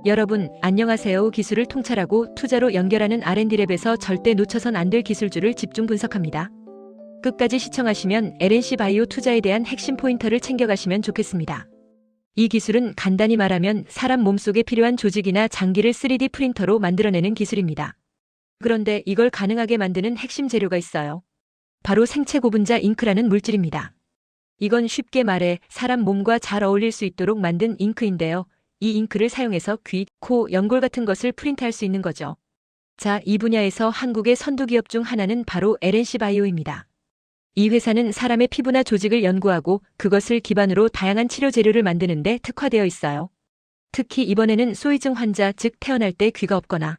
여러분, 안녕하세요. 기술을 통찰하고 투자로 연결하는 R&D랩에서 절대 놓쳐선 안 될 기술주를 집중 분석합니다. 끝까지 시청하시면 LNC 바이오 투자에 대한 핵심 포인터를 챙겨가시면 좋겠습니다. 이 기술은 간단히 말하면 사람 몸속에 필요한 조직이나 장기를 3D 프린터로 만들어내는 기술입니다. 그런데 이걸 가능하게 만드는 핵심 재료가 있어요. 바로 생체 고분자 잉크라는 물질입니다. 이건 쉽게 말해 사람 몸과 잘 어울릴 수 있도록 만든 잉크인데요. 이 잉크를 사용해서 귀, 코, 연골 같은 것을 프린트할 수 있는 거죠. 자, 이 분야에서 한국의 선두 기업 중 하나는 바로 LNC 바이오입니다. 이 회사는 사람의 피부나 조직을 연구하고 그것을 기반으로 다양한 치료 재료를 만드는 데 특화되어 있어요. 특히 이번에는 소위증 환자, 즉 태어날 때 귀가 없거나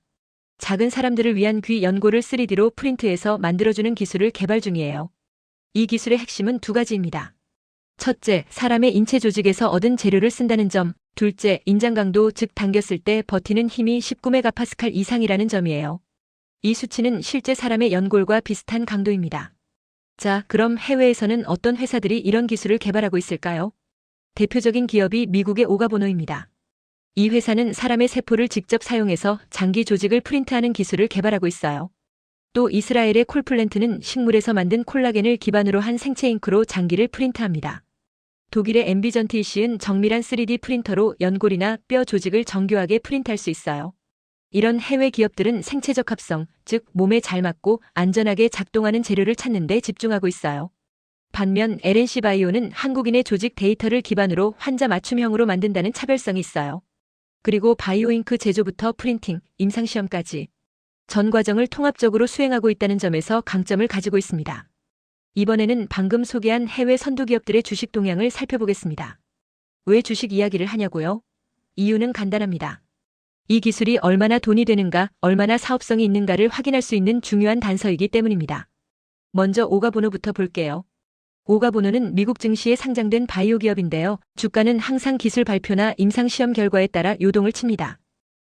작은 사람들을 위한 귀 연골을 3D로 프린트해서 만들어주는 기술을 개발 중이에요. 이 기술의 핵심은 두 가지입니다. 첫째, 사람의 인체 조직에서 얻은 재료를 쓴다는 점. 둘째, 인장 강도, 즉 당겼을 때 버티는 힘이 19메가파스칼 이상이라는 점이에요. 이 수치는 실제 사람의 연골과 비슷한 강도입니다. 자, 그럼 해외에서는 어떤 회사들이 이런 기술을 개발하고 있을까요? 대표적인 기업이 미국의 오가보노입니다. 이 회사는 사람의 세포를 직접 사용해서 장기 조직을 프린트하는 기술을 개발하고 있어요. 또 이스라엘의 콜플랜트는 식물에서 만든 콜라겐을 기반으로 한 생체 잉크로 장기를 프린트합니다. 독일의 엠비전트이시은 정밀한 3D 프린터로 연골이나 뼈 조직을 정교하게 프린트할 수 있어요. 이런 해외 기업들은 생체 적합성, 즉 몸에 잘 맞고 안전하게 작동하는 재료를 찾는 데 집중하고 있어요. 반면 LNC 바이오는 한국인의 조직 데이터를 기반으로 환자 맞춤형으로 만든다는 차별성이 있어요. 그리고 바이오 잉크 제조부터 프린팅, 임상시험까지 전 과정을 통합적으로 수행하고 있다는 점에서 강점을 가지고 있습니다. 이번에는 방금 소개한 해외 선두 기업들의 주식 동향을 살펴보겠습니다. 왜 주식 이야기를 하냐고요? 이유는 간단합니다. 이 기술이 얼마나 돈이 되는가, 얼마나 사업성이 있는가를 확인할 수 있는 중요한 단서이기 때문입니다. 먼저 오가보노부터 볼게요. 오가보노는 미국 증시에 상장된 바이오 기업인데요. 주가는 항상 기술 발표나 임상시험 결과에 따라 요동을 칩니다.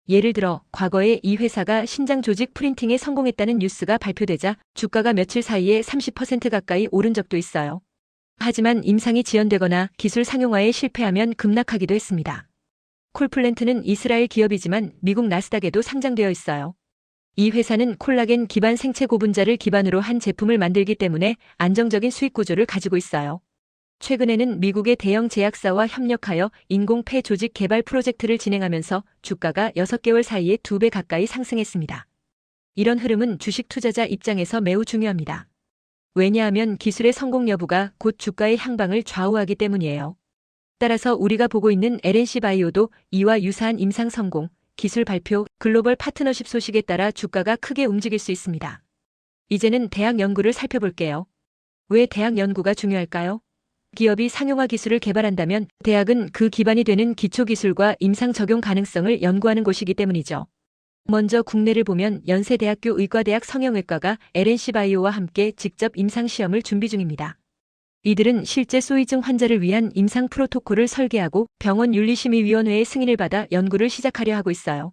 예를 들어 과거에 이 회사가 신장 조직 프린팅에 성공했다는 뉴스가 발표되자 주가가 며칠 사이에 30% 가까이 오른 적도 있어요. 하지만 임상이 지연되거나 기술 상용화에 실패하면 급락하기도 했습니다. 콜플랜트는 이스라엘 기업이지만 미국 나스닥에도 상장되어 있어요. 이 회사는 콜라겐 기반 생체 고분자를 기반으로 한 제품을 만들기 때문에 안정적인 수익 구조를 가지고 있어요. 최근에는 미국의 대형 제약사와 협력하여 인공폐 조직 개발 프로젝트를 진행하면서 주가가 6개월 사이에 2배 가까이 상승했습니다. 이런 흐름은 주식 투자자 입장에서 매우 중요합니다. 왜냐하면 기술의 성공 여부가 곧 주가의 향방을 좌우하기 때문이에요. 따라서 우리가 보고 있는 LNC 바이오도 이와 유사한 임상 성공, 기술 발표, 글로벌 파트너십 소식에 따라 주가가 크게 움직일 수 있습니다. 이제는 대학 연구를 살펴볼게요. 왜 대학 연구가 중요할까요? 기업이 상용화 기술을 개발한다면 대학은 그 기반이 되는 기초기술과 임상 적용 가능성을 연구하는 곳이기 때문이죠. 먼저 국내를 보면 연세대학교 의과대학 성형외과가 LNC 바이오와 함께 직접 임상시험을 준비 중입니다. 이들은 실제 소위증 환자를 위한 임상 프로토콜을 설계하고 병원 윤리심의위원회의 승인을 받아 연구를 시작하려 하고 있어요.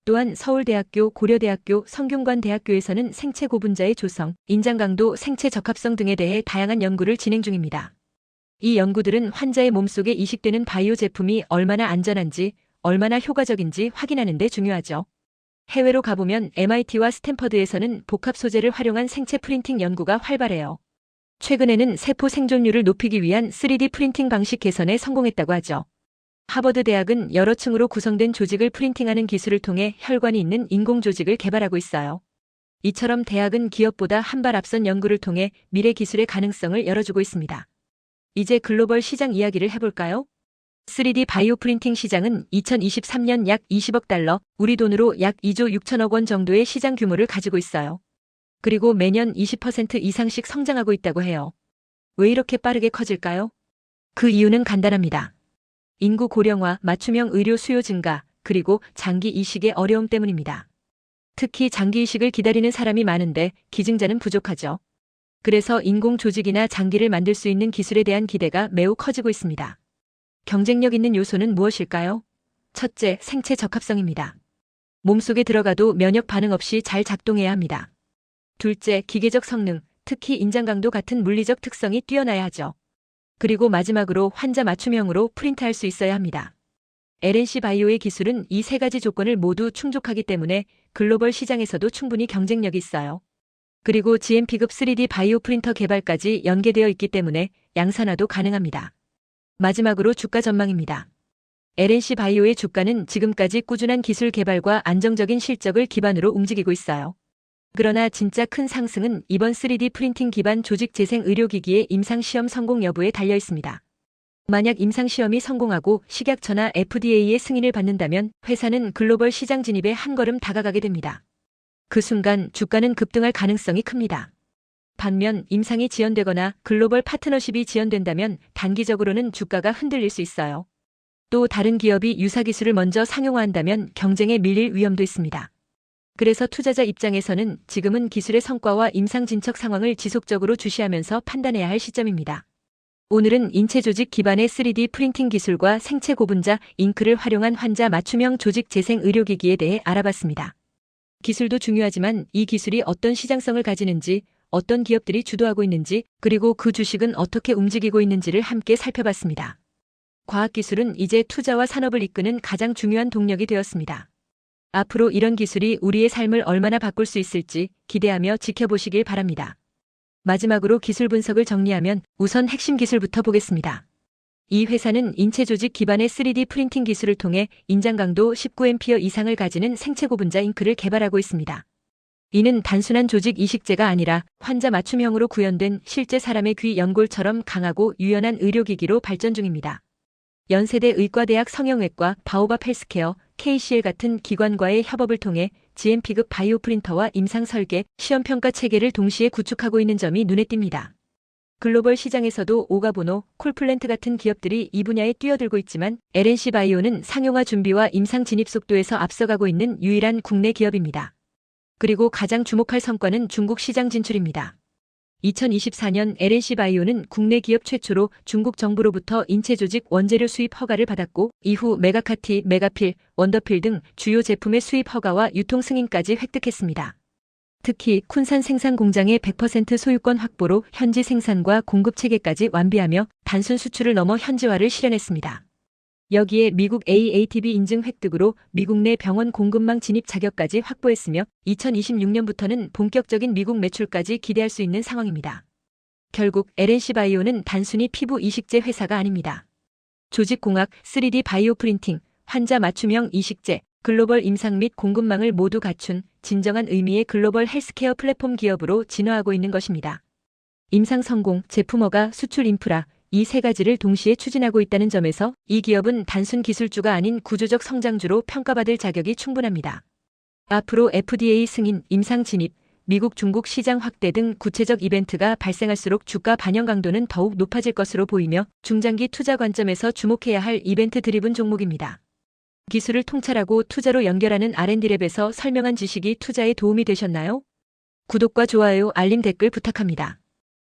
또한 서울대학교, 고려대학교, 성균관대학교에서는 생체 고분자의 조성, 인장 강도, 생체 적합성 등에 대해 다양한 연구를 진행 중입니다. 이 연구들은 환자의 몸속에 이식되는 바이오 제품이 얼마나 안전한지, 얼마나 효과적인지 확인하는 데 중요하죠. 해외로 가보면 MIT와 스탠퍼드에서는 복합 소재를 활용한 생체 프린팅 연구가 활발해요. 최근에는 세포 생존율을 높이기 위한 3D 프린팅 방식 개선에 성공했다고 하죠. 하버드 대학은 여러 층으로 구성된 조직을 프린팅하는 기술을 통해 혈관이 있는 인공 조직을 개발하고 있어요. 이처럼 대학은 기업보다 한 발 앞선 연구를 통해 미래 기술의 가능성을 열어주고 있습니다. 이제 글로벌 시장 이야기를 해볼까요? 3D 바이오 프린팅 시장은 2023년 약 20억 달러, 우리 돈으로 약 2조 6천억 원 정도의 시장 규모를 가지고 있어요. 그리고 매년 20% 이상씩 성장하고 있다고 해요. 왜 이렇게 빠르게 커질까요? 그 이유는 간단합니다. 인구 고령화, 맞춤형 의료 수요 증가, 그리고 장기 이식의 어려움 때문입니다. 특히 장기 이식을 기다리는 사람이 많은데 기증자는 부족하죠. 그래서 인공 조직이나 장기를 만들 수 있는 기술에 대한 기대가 매우 커지고 있습니다. 경쟁력 있는 요소는 무엇일까요? 첫째, 생체 적합성입니다. 몸속에 들어가도 면역 반응 없이 잘 작동해야 합니다. 둘째, 기계적 성능, 특히 인장 강도 같은 물리적 특성이 뛰어나야 하죠. 그리고 마지막으로 환자 맞춤형으로 프린트할 수 있어야 합니다. LNC 바이오의 기술은 이 세 가지 조건을 모두 충족하기 때문에 글로벌 시장에서도 충분히 경쟁력이 있어요. 그리고 GMP급 3D 바이오 프린터 개발까지 연계되어 있기 때문에 양산화도 가능합니다. 마지막으로 주가 전망입니다. LNC 바이오의 주가는 지금까지 꾸준한 기술 개발과 안정적인 실적을 기반으로 움직이고 있어요. 그러나 진짜 큰 상승은 이번 3D 프린팅 기반 조직 재생 의료기기의 임상시험 성공 여부에 달려 있습니다. 만약 임상시험이 성공하고 식약처나 FDA의 승인을 받는다면 회사는 글로벌 시장 진입에 한 걸음 다가가게 됩니다. 그 순간 주가는 급등할 가능성이 큽니다. 반면 임상이 지연되거나 글로벌 파트너십이 지연된다면 단기적으로는 주가가 흔들릴 수 있어요. 또 다른 기업이 유사 기술을 먼저 상용화한다면 경쟁에 밀릴 위험도 있습니다. 그래서 투자자 입장에서는 지금은 기술의 성과와 임상 진척 상황을 지속적으로 주시하면서 판단해야 할 시점입니다. 오늘은 인체 조직 기반의 3D 프린팅 기술과 생체 고분자 잉크를 활용한 환자 맞춤형 조직 재생 의료기기에 대해 알아봤습니다. 기술도 중요하지만 이 기술이 어떤 시장성을 가지는지, 어떤 기업들이 주도하고 있는지, 그리고 그 주식은 어떻게 움직이고 있는지를 함께 살펴봤습니다. 과학기술은 이제 투자와 산업을 이끄는 가장 중요한 동력이 되었습니다. 앞으로 이런 기술이 우리의 삶을 얼마나 바꿀 수 있을지 기대하며 지켜보시길 바랍니다. 마지막으로 기술 분석을 정리하면 우선 핵심 기술부터 보겠습니다. 이 회사는 인체 조직 기반의 3D 프린팅 기술을 통해 인장 강도 19A 이상을 가지는 생체 고분자 잉크를 개발하고 있습니다. 이는 단순한 조직 이식제가 아니라 환자 맞춤형으로 구현된 실제 사람의 귀 연골처럼 강하고 유연한 의료기기로 발전 중입니다. 연세대 의과대학 성형외과, 바오밥 헬스케어, KCL 같은 기관과의 협업을 통해 GMP급 바이오 프린터와 임상 설계, 시험 평가 체계를 동시에 구축하고 있는 점이 눈에 띕니다. 글로벌 시장에서도 오가보노, 콜플랜트 같은 기업들이 이 분야에 뛰어들고 있지만 LNC 바이오는 상용화 준비와 임상 진입 속도에서 앞서가고 있는 유일한 국내 기업입니다. 그리고 가장 주목할 성과는 중국 시장 진출입니다. 2024년 LNC 바이오는 국내 기업 최초로 중국 정부로부터 인체 조직 원재료 수입 허가를 받았고 이후 메가카티, 메가필, 원더필 등 주요 제품의 수입 허가와 유통 승인까지 획득했습니다. 특히 쿤산 생산 공장의 100% 소유권 확보로 현지 생산과 공급 체계까지 완비하며 단순 수출을 넘어 현지화를 실현했습니다. 여기에 미국 AATB 인증 획득으로 미국 내 병원 공급망 진입 자격까지 확보했으며 2026년부터는 본격적인 미국 매출까지 기대할 수 있는 상황입니다. 결국 LNC 바이오는 단순히 피부 이식제 회사가 아닙니다. 조직공학, 3D 바이오 프린팅, 환자 맞춤형 이식제, 글로벌 임상 및 공급망을 모두 갖춘 진정한 의미의 글로벌 헬스케어 플랫폼 기업으로 진화하고 있는 것입니다. 임상 성공, 제품 허가, 수출 인프라, 이 세 가지를 동시에 추진하고 있다는 점에서 이 기업은 단순 기술주가 아닌 구조적 성장주로 평가받을 자격이 충분합니다. 앞으로 FDA 승인, 임상 진입, 미국, 중국 시장 확대 등 구체적 이벤트가 발생할수록 주가 반영 강도는 더욱 높아질 것으로 보이며 중장기 투자 관점에서 주목해야 할 이벤트 드리븐 종목입니다. 기술을 통찰하고 투자로 연결하는 R&D랩에서 설명한 지식이 투자에 도움이 되셨나요? 구독과 좋아요, 알림 댓글 부탁합니다.